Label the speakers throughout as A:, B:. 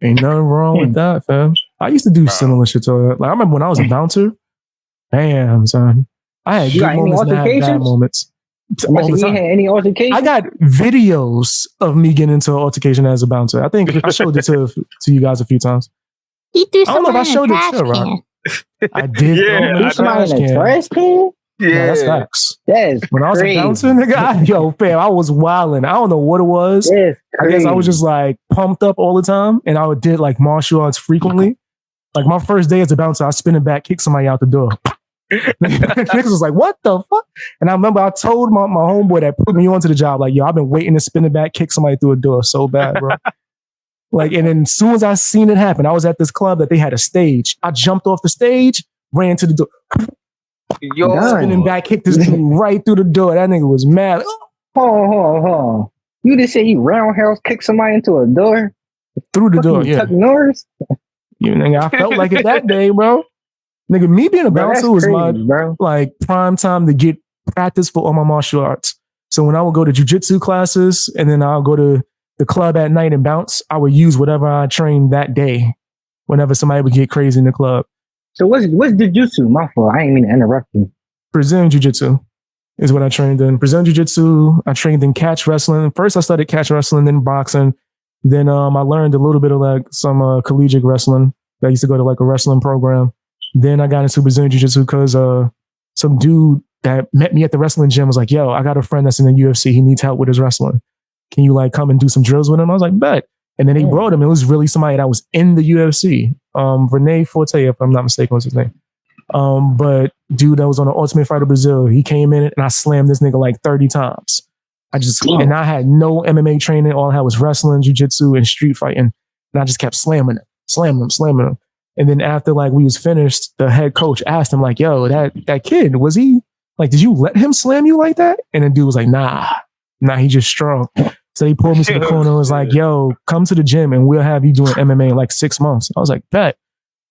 A: Ain't nothing wrong with that, fam. I used to do similar shit to it. Like I remember when I was a bouncer. Damn, son. I had good moments and I had bad moments. All the time.
B: Had any altercations?
A: I got videos of me getting into an altercation as a bouncer. I think I showed it to you guys a few times.
C: He threw
A: I don't know if I showed it to Rock. I did throw somebody in a trash can.
B: Yeah,
A: no, that's facts.
B: That's
A: when
B: crazy.
A: I was a bouncer, nigga, yo, fam, I was wilding. I don't know what it was. I guess I was just like pumped up all the time, and I did like martial arts frequently. Like my first day as a bouncer, I spin it back, kick somebody out the door. Niggas was like, what the fuck? And I remember I told my homeboy that put me onto the job, like, yo, I've been waiting to spin it back, kick somebody through a door so bad, bro. Like, and then as soon as I seen it happen, I was at this club that they had a stage. I jumped off the stage, ran to the door.
B: Yo,
A: spinning back, kicked this dude right through the door. That nigga was mad.
B: Hold on. You just said you roundhouse kicked somebody into a door?
A: Through the door, yeah.
B: Chuck Norris?
A: You nigga, I felt like it that day, bro. Nigga, me being a bouncer was my like prime time to get practice for all my martial arts. So when I would go to jujitsu classes and then I'll go to the club at night and bounce, I would use whatever I trained that day whenever somebody would get crazy in the club.
B: So what's jujitsu? My fault. I ain't mean to interrupt you.
A: Brazilian jiu-jitsu is what I trained in. Brazilian jiu-jitsu, I trained in catch wrestling. First I started catch wrestling, then boxing. Then I learned a little bit of like some collegiate wrestling. I used to go to like a wrestling program. Then I got into Brazilian jiu-jitsu because some dude that met me at the wrestling gym was like, yo, I got a friend that's in the UFC. He needs help with his wrestling. Can you like come and do some drills with him? I was like, bet. And then they brought him. It was really somebody that was in the UFC. Rene Forte, if I'm not mistaken, was his name. But dude that was on the Ultimate Fighter Brazil, he came in and I slammed this nigga like 30 times. And I had no MMA training. All I had was wrestling, jiu-jitsu, and street fighting. And I just kept slamming him. And then after like we was finished, the head coach asked him like, yo, that kid, was he like, did you let him slam you like that? And the dude was like, nah, he just strong. So he pulled me to the corner and was like, yo, come to the gym and we'll have you doing MMA in like 6 months. I was like, bet.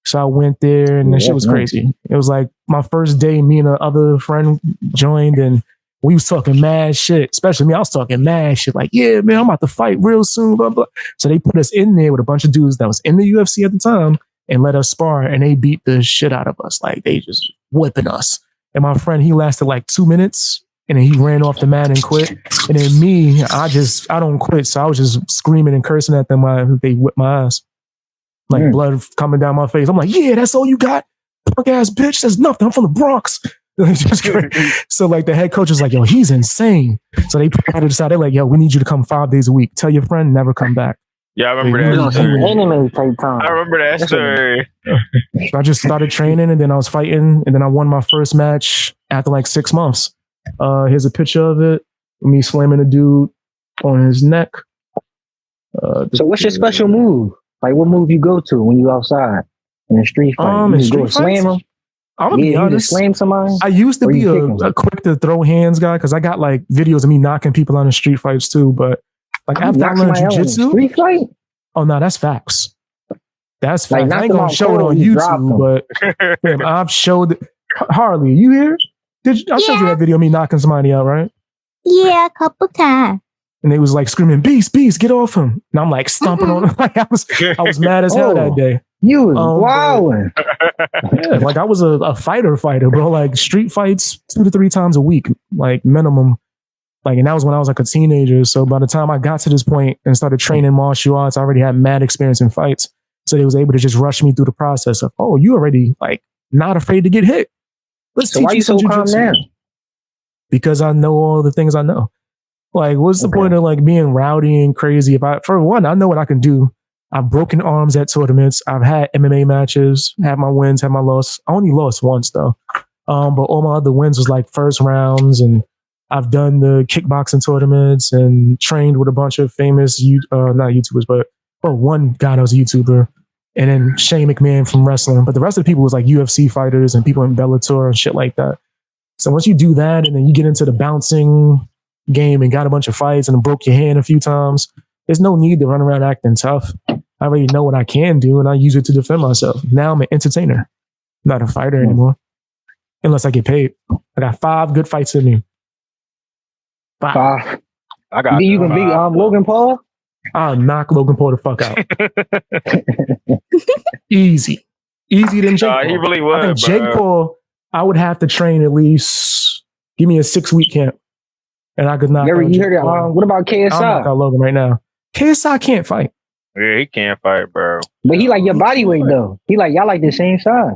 A: So I went there and that shit was crazy. It was like my first day, me and the other friend joined and we was talking mad shit, especially me. I was talking mad shit like, yeah, man, I'm about to fight real soon, blah, blah. So they put us in there with a bunch of dudes that was in the UFC at the time and let us spar and they beat the shit out of us. Like they just whipping us. And my friend, he lasted like 2 minutes and then he ran off the mat and quit. And then me, I don't quit. So I was just screaming and cursing at them while they whipped my ass. Like blood coming down my face. I'm like, yeah, that's all you got? Punk ass bitch. That's nothing. I'm from the Bronx. So like the head coach was like, yo, he's insane. So they put it aside. They're like, yo, we need you to come 5 days a week. Tell your friend, never come back.
D: Yeah, I remember that.
B: I
D: remember that story.
A: So I just started training and then I was fighting and then I won my first match after like 6 months. Here's a picture of it. Me slamming a dude on his neck.
B: So what's your special move? Like what move you go to when you outside in a street fight? You just go slam them?
A: I'm gonna be honest.
B: Slam somebody?
A: I used to be a quick to throw hands guy because I got like videos of me knocking people out in street fights too. But like after I learned jiu-jitsu,
B: street fight?
A: Oh no, that's facts. That's
B: like,
A: facts. I ain't gonna show it on YouTube, but man, I've showed Harley. You here? I showed you that video of me knocking somebody out, right?
C: Yeah, a couple times.
A: And they was like screaming, "Beast, Beast, get off him!" And I'm like stomping on him. Like I was mad as hell that day.
B: You was wilding.
A: Yeah, like I was a fighter, bro. Like street fights 2 to 3 times a week, like minimum. Like, and that was when I was like a teenager. So by the time I got to this point and started training martial arts, I already had mad experience in fights. So they was able to just rush me through the process of, oh, you already like not afraid to get hit. Let's teach
B: why you so calm now?
A: Because I know all the things I know. Like, what's the point of like being rowdy and crazy? For one, I know what I can do. I've broken arms at tournaments. I've had MMA matches, had my wins, had my loss. I only lost once though. But all my other wins was like first rounds, and I've done the kickboxing tournaments and trained with a bunch of famous, not YouTubers, but one guy that was a YouTuber, and then Shane McMahon from wrestling. But the rest of the people was like UFC fighters and people in Bellator and shit like that. So once you do that, and then you get into the bouncing game and got a bunch of fights and broke your hand a few times, there's no need to run around acting tough. I already know what I can do and I use it to defend myself. Now I'm an entertainer, not a fighter anymore. Unless I get paid. I got 5 good fights in me. 5.
B: I got. You can beat Logan Paul?
A: I'll knock Logan Paul the fuck out. Easy than Jake Paul.
D: He really would.
A: I think Jake Paul, I would have to train at least. Give me a 6-week camp, and I could knock.
B: You heard it? What about KSI?
A: I'll knock out Logan right now. KSI can't fight.
D: Yeah, he can't fight, bro.
B: But he like your body weight though. He like y'all like the same size.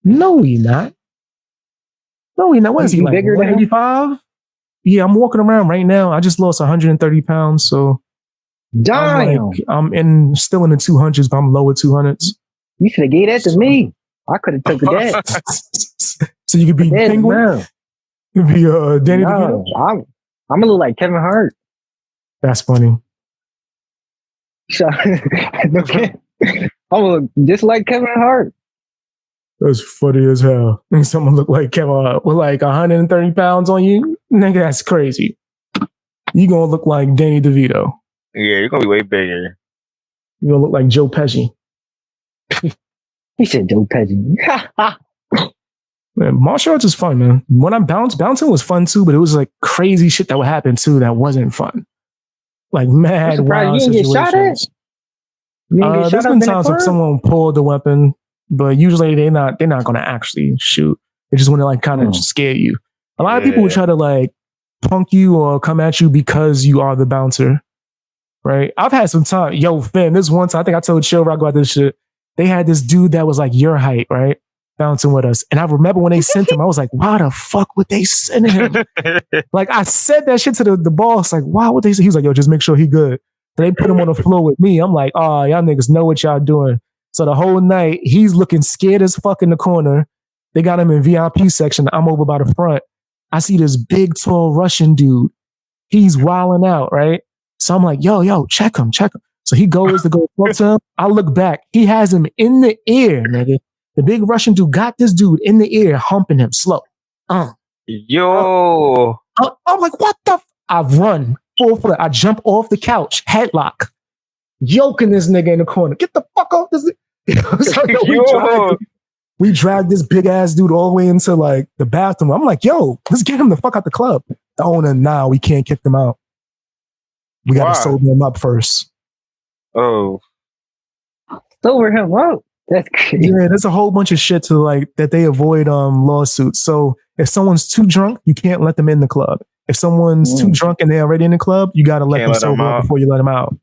A: No, he not. What is he like?
B: Bigger
A: 185? Yeah, I'm walking around right now. I just lost 130 pounds, so
B: damn.
A: I'm still in the 200s, but I'm lower 200s.
B: You should have gave that to me. I could have took that.
A: So you could be Penguin. You could be Danny DeVito.
B: I'm a little like Kevin Hart.
A: That's funny.
B: I'm just like Kevin Hart.
A: That's funny as hell. Think someone look like Kevin Hart with like 130 pounds on you? Nigga, that's crazy. You gonna look like Danny DeVito.
D: Yeah, you're gonna be way bigger.
A: You gonna look like Joe Pesci.
B: He said Joe Pesci.
A: Man, martial arts is fun, man. When I bouncing was fun too, but it was like crazy shit that would happen too that wasn't fun. Like mad wild
B: you didn't
A: situations.
B: Get shot at?
A: There's been times like someone pulled the weapon, but usually they're not gonna actually shoot. They just want to like kind of scare you. A lot of people would try to like punk you or come at you because you are the bouncer. Right? I've had some time. Yo, Finn, this one time, I think I told Chill Rock about this shit. They had this dude that was like your height, right? Bouncing with us. And I remember when they sent him, I was like, why the fuck would they send him? Like, I said that shit to the boss. Like, why would they say? He was like, yo, just make sure he good. So they put him on the floor with me. I'm like, oh, y'all niggas know what y'all doing. So the whole night, he's looking scared as fuck in the corner. They got him in VIP section. I'm over by the front. I see this big, tall Russian dude. He's wilding out, right? So I'm like, yo, check him. So he goes to go talk to him. I look back. He has him in the air, nigga. The big Russian dude got this dude in the air, humping him slow.
D: Yo.
A: I'm like, what the? I run full foot. I jump off the couch, headlock, yoking this nigga in the corner. Get the fuck off this. So, we dragged this big ass dude all the way into like the bathroom. I'm like, yo, let's get him the fuck out the club. The owner, nah, we can't kick them out. We got to sober him up first.
D: Oh.
B: Sober him up? That's crazy.
A: Yeah, there's a whole bunch of shit to like that they avoid lawsuits. So if someone's too drunk, you can't let them in the club. If someone's too drunk and they're already in the club, you got to let them sober up before you let them out.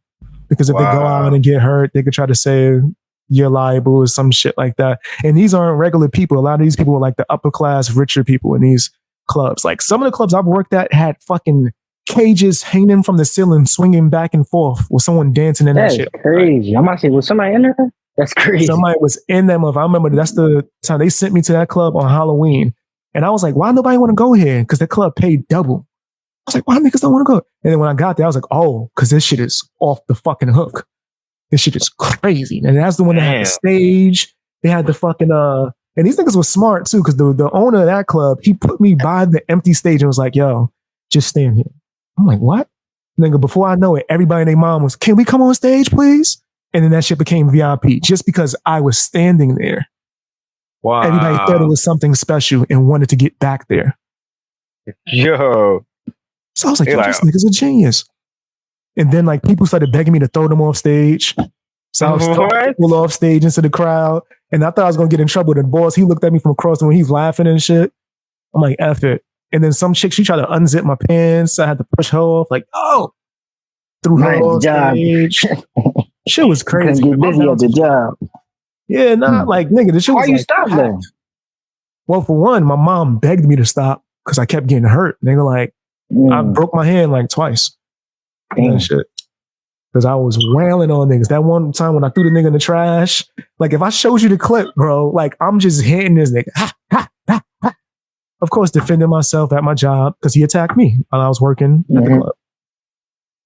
A: Because if they go out and get hurt, they could try to say you're liable or some shit like that. And these aren't regular people. A lot of these people are like the upper class, richer people in these clubs. Like some of the clubs I've worked at had fucking cages hanging from the ceiling, swinging back and forth with someone dancing in that shit.
B: That's crazy. I'm about to say, was somebody in there? That's crazy.
A: Somebody was in that motherfucker. I remember that's the time they sent me to that club on Halloween. And I was like, why nobody want to go here? Because the club paid double. I was like, why niggas don't want to go? And then when I got there, I was like, oh, because this shit is off the fucking hook. This shit is crazy. And that's the one that had the stage. They had the fucking, and these niggas were smart too, because the owner of that club, he put me by the empty stage and was like, yo, just stand here. I'm like, what? Nigga, before I know it, everybody and their mom was, can we come on stage, please? And then that shit became VIP just because I was standing there.
D: Wow.
A: Everybody thought it was something special and wanted to get back there.
D: Yo.
A: So I was like, yo, this nigga's a genius. And then like people started begging me to throw them off stage. So I was throwing people off stage into the crowd. And I thought I was going to get in trouble with the boss. He looked at me from across the room. He's laughing and shit. I'm like, F it. And then some chick, she tried to unzip my pants. I had to push her off. Like, oh. Threw her off stage. Shit was crazy.
B: Get busy at the job.
A: Yeah, like, nigga, this shit was
B: why you stop though?
A: Well, for one, my mom begged me to stop because I kept getting hurt. Nigga, like, I broke my hand like twice. And shit. Because I was wailing on niggas. That one time when I threw the nigga in the trash, like, if I showed you the clip, bro, like, I'm just hitting this nigga. Ha, ha, ha, ha. Of course, defending myself at my job because he attacked me while I was working at the club.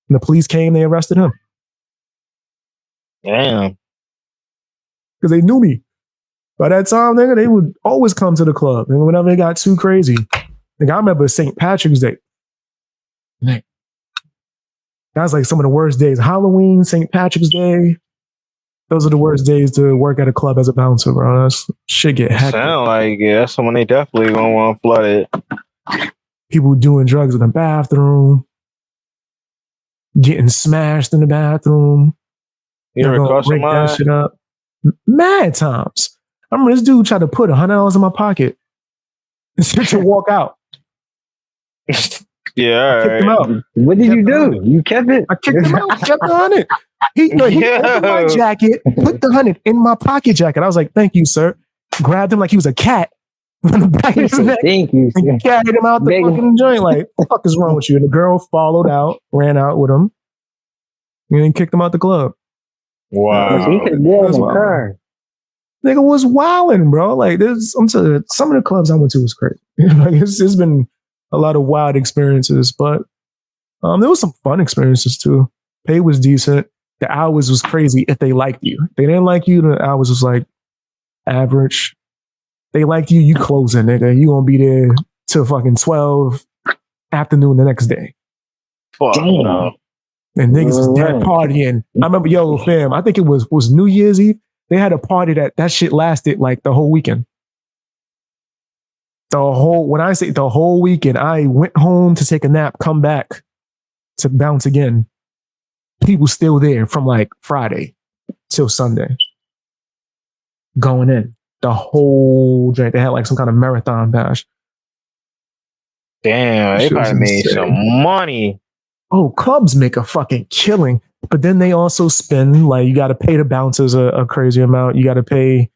A: And the police came, they arrested him.
D: Damn.
A: Because they knew me. By that time, nigga, they would always come to the club. And whenever it got too crazy, like, I remember St. Patrick's Day. That was like some of the worst days. Halloween, St. Patrick's Day. Those are the worst days to work at a club as a bouncer, bro. That shit get hectic.
D: Sound like that's someone they definitely gonna want to flood it.
A: People doing drugs in the bathroom. getting smashed in the bathroom.
D: You ever caught
A: break that
D: somebody?
A: shit up. Mad times. I remember this dude tried to put $100 in my pocket to walk out.
D: Yeah,
A: Kicked him
D: all right.
A: out.
B: What did you
A: Kept it
B: do? You kept it?
A: I kicked him out. Kept the 100. He opened my
D: Yo.
A: jacket, put the 100 in my pocket jacket. I was like, "Thank you, sir." Grabbed him like he was a cat from the back of his neck.
B: Thank you.
A: And carried him out the
B: Big-
A: fucking joint. Like, what the fuck is wrong with you? And the girl followed out, ran out with him, and then kicked him out the club.
D: Wow.
B: He could have did in
A: That's
B: the
A: wild.
B: car.
A: Nigga was wilding, bro. Like, some of the clubs I went to was crazy. Like, it's been a lot of wild experiences, but there was some fun experiences too. Pay was decent. The hours was crazy if they liked you. If they didn't like you, the hours was like average. They liked you, you closing, nigga. You gonna be there till fucking 12 afternoon the next day.
D: Fuck
B: Damn.
D: no.
A: And niggas was dead
B: Right.
A: partying. I remember, yo, fam, I think it was New Year's Eve. They had a party that shit lasted like the whole weekend. When I say the whole weekend, I went home to take a nap, come back to bounce again. People still there from like Friday till Sunday. Going in. The whole drink. They had like some kind of marathon bash.
D: Damn, they
A: Shit was
D: probably made
A: insane.
D: some money.
A: Oh, clubs make a fucking killing. But then they also spend, like, you got to pay the bouncers a crazy amount. You got to pay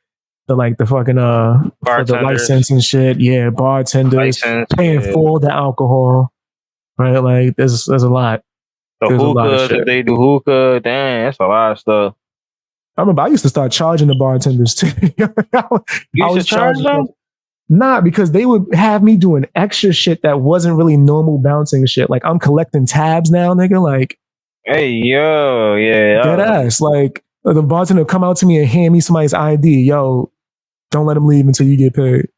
A: the fucking for the
D: Bartenders.
A: license and shit. Yeah, bartenders,
D: License,
A: paying
D: yeah.
A: for the alcohol. Right? Like, there's a lot.
D: The
A: There's a lot of
D: hookah,
A: shit.
D: if they do hookah, damn, that's a lot of stuff.
A: I remember I used to start charging the bartenders too.
D: You used to charge them?
A: Not because they would have me doing extra shit that wasn't really normal bouncing shit. Like, I'm collecting tabs now, nigga. Like,
D: Hey, yo, yeah.
A: dead ass. Like, the bartender would come out to me and hand me somebody's ID. Yo, don't let them leave until you get paid.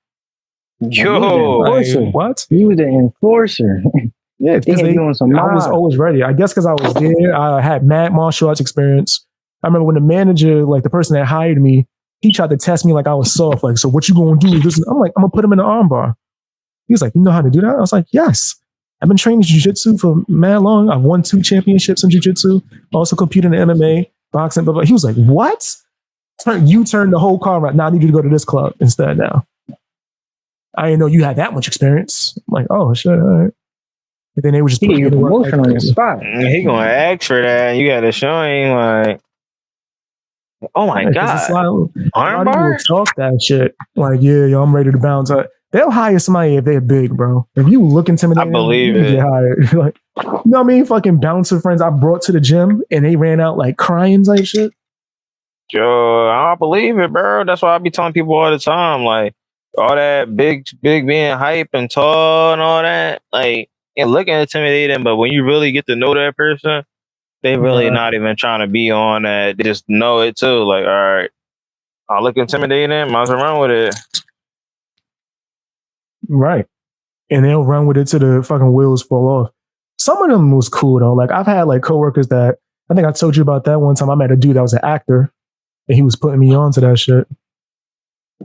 D: Yo.
A: Like,
B: Enforcer.
A: what?
B: You was the enforcer.
A: Yeah,
B: They
A: because
B: had you on some
A: I was
B: mob.
A: always ready. I guess because I was there, I had mad martial arts experience. I remember when the manager, like the person that hired me, he tried to test me like I was soft. Like, so what you gonna do? This, I'm like, I'm gonna put him in the armbar. He was like, you know how to do that? I was like, yes. I've been training jiu-jitsu for mad long. I've won 2 championships in jiu-jitsu. Also competed in MMA, boxing, blah, blah. He was like, what? You turned the whole car around. Now I need you to go to this club instead now. I didn't know you had that much experience. I'm like, oh, shit, all right. And then they would just
B: He
A: put
B: gave
A: me
B: you
A: to work
B: promotion
A: like
B: on the
A: crazy.
B: spot.
D: He gonna ask for that. You gotta show him like, oh my
A: Yeah, 'cause it's
D: god,
A: like, a lot of people
D: armbar.
A: talk that shit. Like, yeah, yo, I'm ready to bounce. They'll hire somebody if they're big, bro. If you look intimidating,
D: I believe
A: you
D: it.
A: get hired. Like, you know what I mean? Fucking bouncer friends I brought to the gym and they ran out like crying type shit.
D: Yo, I don't believe it, bro. That's why I be telling people all the time, like all that big being hype and tall and all that, like, and looking intimidating. But when you really get to know that person, they really
A: Yeah.
D: not even trying to be on that. They just know it too. Like, all right, I look intimidating, might as well run with it.
A: Right. And they'll run with it till the fucking wheels fall off. Some of them was cool though. Like, I've had like coworkers that, I think I told you about that one time. I met a dude that was an actor and he was putting me on to that shit.